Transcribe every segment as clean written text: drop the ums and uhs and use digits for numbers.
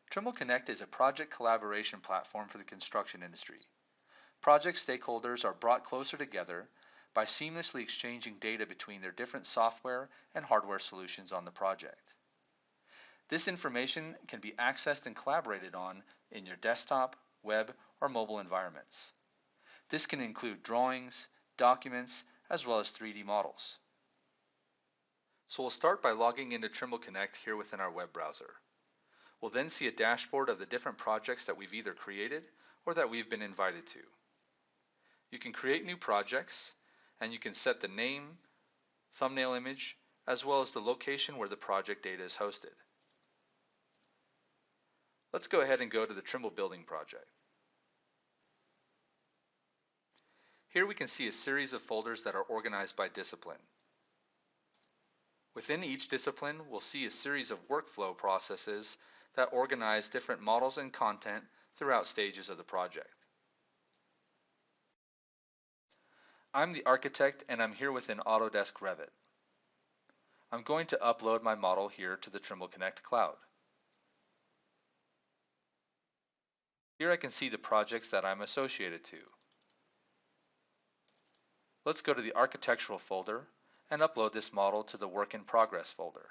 Trimble Connect is a project collaboration platform for the construction industry. Project stakeholders are brought closer together by seamlessly exchanging data between their different software and hardware solutions on the project. This information can be accessed and collaborated on in your desktop, web, or mobile environments. This can include drawings, documents, as well as 3D models. So we'll start by logging into Trimble Connect here within our web browser. We'll then see a dashboard of the different projects that we've either created or that we've been invited to. You can create new projects, and you can set the name, thumbnail image, as well as the location where the project data is hosted. Let's go ahead and go to the Trimble Building project. Here we can see a series of folders that are organized by discipline. Within each discipline, we'll see a series of workflow processes that organize different models and content throughout stages of the project. I'm the architect and I'm here within Autodesk Revit. I'm going to upload my model here to the Trimble Connect cloud. Here I can see the projects that I'm associated to. Let's go to the architectural folder and upload this model to the work in progress folder.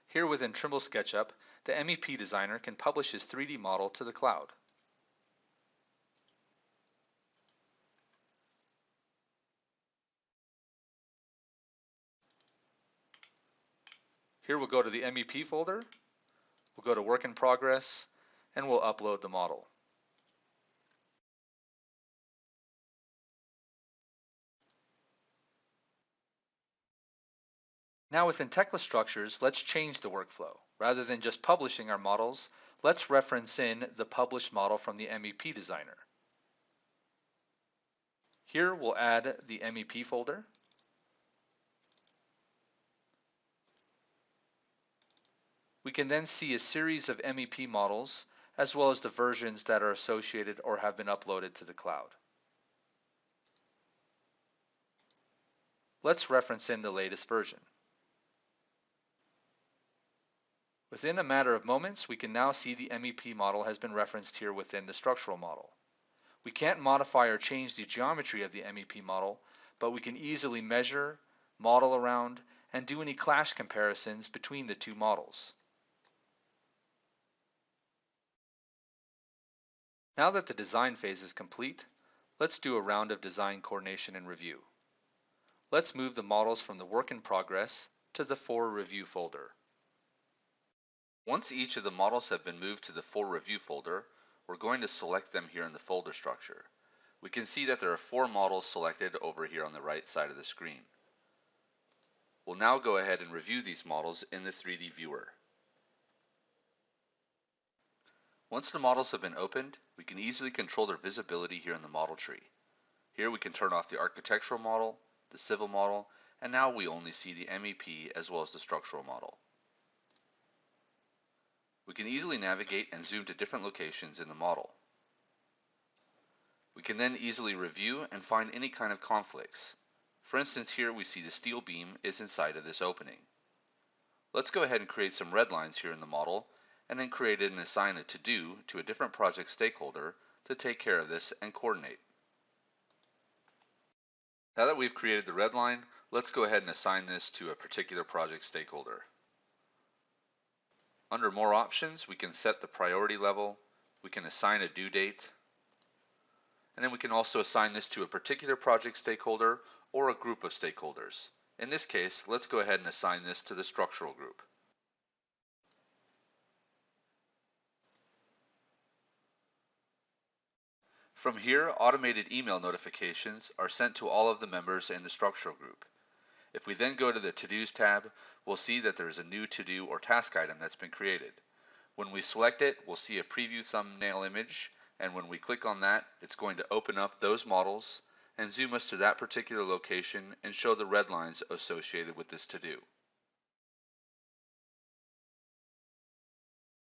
Here within Trimble SketchUp, the MEP designer can publish his 3D model to the cloud. Here we'll go to the MEP folder, we'll go to work in progress, and we'll upload the model. Now within Techless Structures, let's change the workflow. Rather than just publishing our models, let's reference in the published model from the MEP designer. Here we'll add the MEP folder. We can then see a series of MEP models as well as the versions that are associated or have been uploaded to the cloud. Let's reference in the latest version. Within a matter of moments, we can now see the MEP model has been referenced here within the structural model. We can't modify or change the geometry of the MEP model, but we can easily measure, model around, and do any clash comparisons between the two models. Now that the design phase is complete, let's do a round of design coordination and review. Let's move the models from the work in progress to the For Review folder. Once each of the models have been moved to the For Review folder, we're going to select them here in the folder structure. We can see that there are 4 models selected over here on the right side of the screen. We'll now go ahead and review these models in the 3D viewer. Once the models have been opened, we can easily control their visibility here in the model tree. Here we can turn off the architectural model, the civil model, and now we only see the MEP as well as the structural model. We can easily navigate and zoom to different locations in the model. We can then easily review and find any kind of conflicts. For instance, here we see the steel beam is inside of this opening. Let's go ahead and create some red lines here in the model and then create and assign a to-do to a different project stakeholder to take care of this and coordinate. Now that we've created the red line, let's go ahead and assign this to a particular project stakeholder. Under More Options, we can set the priority level, we can assign a due date, and then we can also assign this to a particular project stakeholder or a group of stakeholders. In this case, let's go ahead and assign this to the structural group. From here, automated email notifications are sent to all of the members in the structural group. If we then go to the To-Dos tab, we'll see that there's a new to-do or task item that's been created. When we select it, we'll see a preview thumbnail image, and when we click on that, it's going to open up those models and zoom us to that particular location and show the red lines associated with this to-do.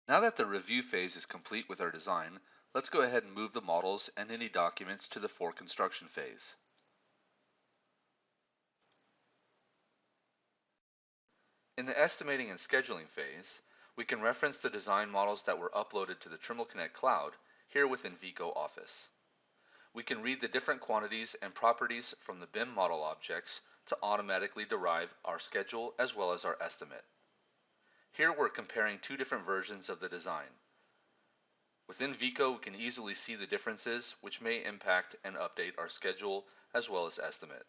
Now that the review phase is complete with our design, let's go ahead and move the models and any documents to the For Construction phase. In the estimating and scheduling phase, we can reference the design models that were uploaded to the Trimble Connect cloud here within Vico Office. We can read the different quantities and properties from the BIM model objects to automatically derive our schedule as well as our estimate. Here we're comparing two different versions of the design. Within Vico, we can easily see the differences which may impact and update our schedule as well as estimate.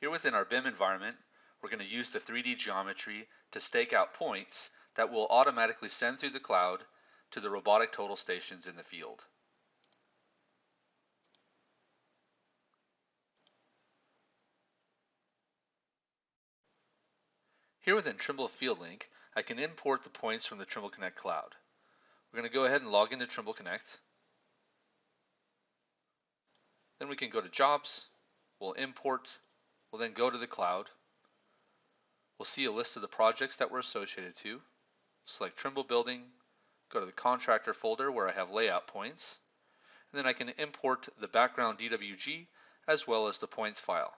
Here within our BIM environment, we're going to use the 3D geometry to stake out points that will automatically send through the cloud to the robotic total stations in the field. Here within Trimble Field Link, I can import the points from the Trimble Connect cloud. We're going to go ahead and log into Trimble Connect. Then we can go to Jobs, we'll import, we'll then go to the cloud. We'll see a list of the projects that we're associated to. Select Trimble Building, go to the Contractor folder where I have layout points, and then I can import the Background DWG as well as the points file.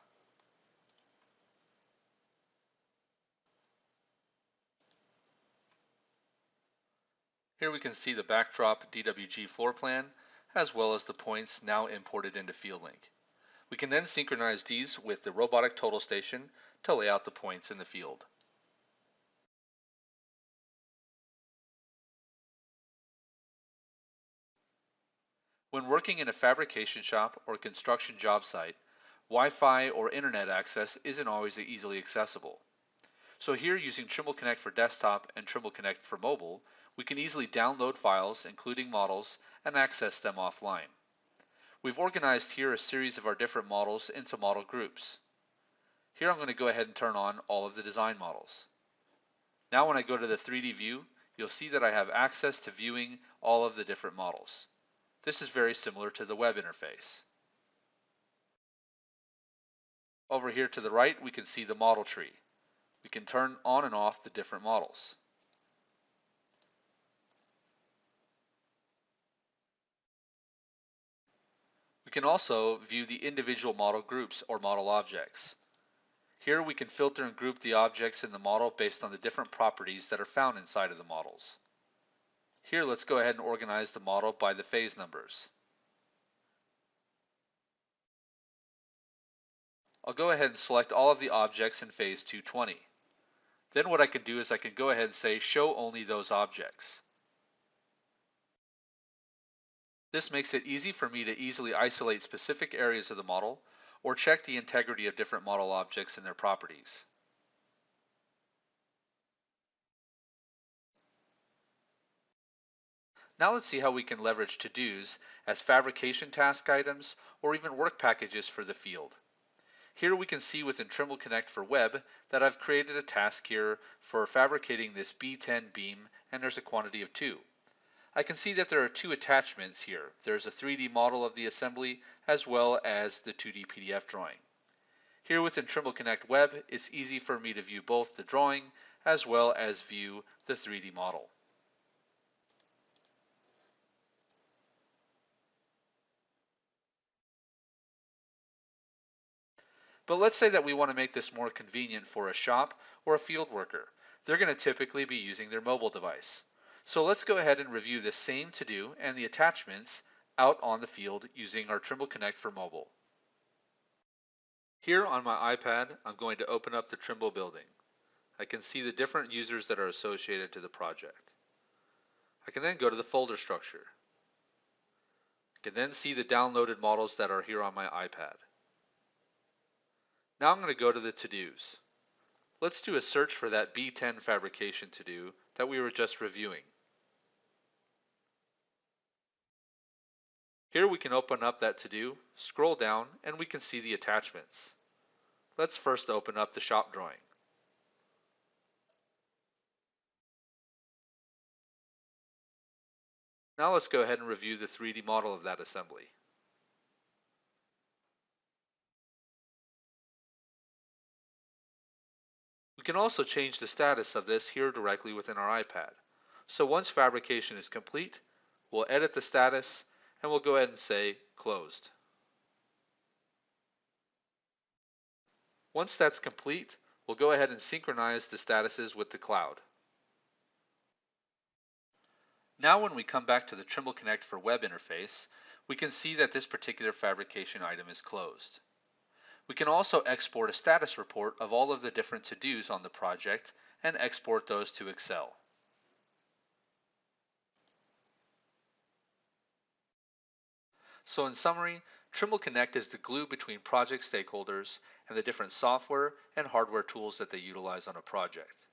Here we can see the backdrop DWG floor plan as well as the points now imported into Field Link. We can then synchronize these with the robotic total station to lay out the points in the field. When working in a fabrication shop or construction job site, Wi-Fi or internet access isn't always easily accessible. So here, using Trimble Connect for desktop and Trimble Connect for mobile, we can easily download files, including models, and access them offline. We've organized here a series of our different models into model groups. Here I'm going to go ahead and turn on all of the design models. Now when I go to the 3D view, you'll see that I have access to viewing all of the different models. This is very similar to the web interface. Over here to the right, we can see the model tree. We can turn on and off the different models. We can also view the individual model groups or model objects. Here we can filter and group the objects in the model based on the different properties that are found inside of the models. Here, let's go ahead and organize the model by the phase numbers. I'll go ahead and select all of the objects in phase 220. Then what I can do is I can go ahead and say show only those objects. This makes it easy for me to easily isolate specific areas of the model or check the integrity of different model objects and their properties. Now let's see how we can leverage to-dos as fabrication task items or even work packages for the field. Here we can see within Trimble Connect for Web that I've created a task here for fabricating this B10 beam, and there's a quantity of 2. I can see that there are 2 attachments here. There's a 3D model of the assembly as well as the 2D PDF drawing. Here within Trimble Connect Web, it's easy for me to view both the drawing as well as view the 3D model. But let's say that we want to make this more convenient for a shop or a field worker. They're going to typically be using their mobile device. So let's go ahead and review the same to-do and the attachments out on the field using our Trimble Connect for mobile. Here on my iPad, I'm going to open up the Trimble building. I can see the different users that are associated to the project. I can then go to the folder structure. I can then see the downloaded models that are here on my iPad. Now I'm going to go to the to-dos. Let's do a search for that B10 fabrication to-do that we were just reviewing. Here we can open up that to-do, scroll down, and we can see the attachments. Let's first open up the shop drawing. Now let's go ahead and review the 3D model of that assembly. We can also change the status of this here directly within our iPad. So once fabrication is complete, we'll edit the status and we'll go ahead and say closed. Once that's complete, We'll go ahead and synchronize the statuses with the cloud. Now when we come back to the Trimble Connect for Web interface, we can see that this particular fabrication item is closed. We can also export a status report of all of the different to-dos on the project and export those to Excel. So in summary, Trimble Connect is the glue between project stakeholders and the different software and hardware tools that they utilize on a project.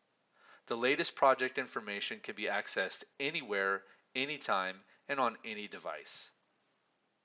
The latest project information can be accessed anywhere, anytime, and on any device.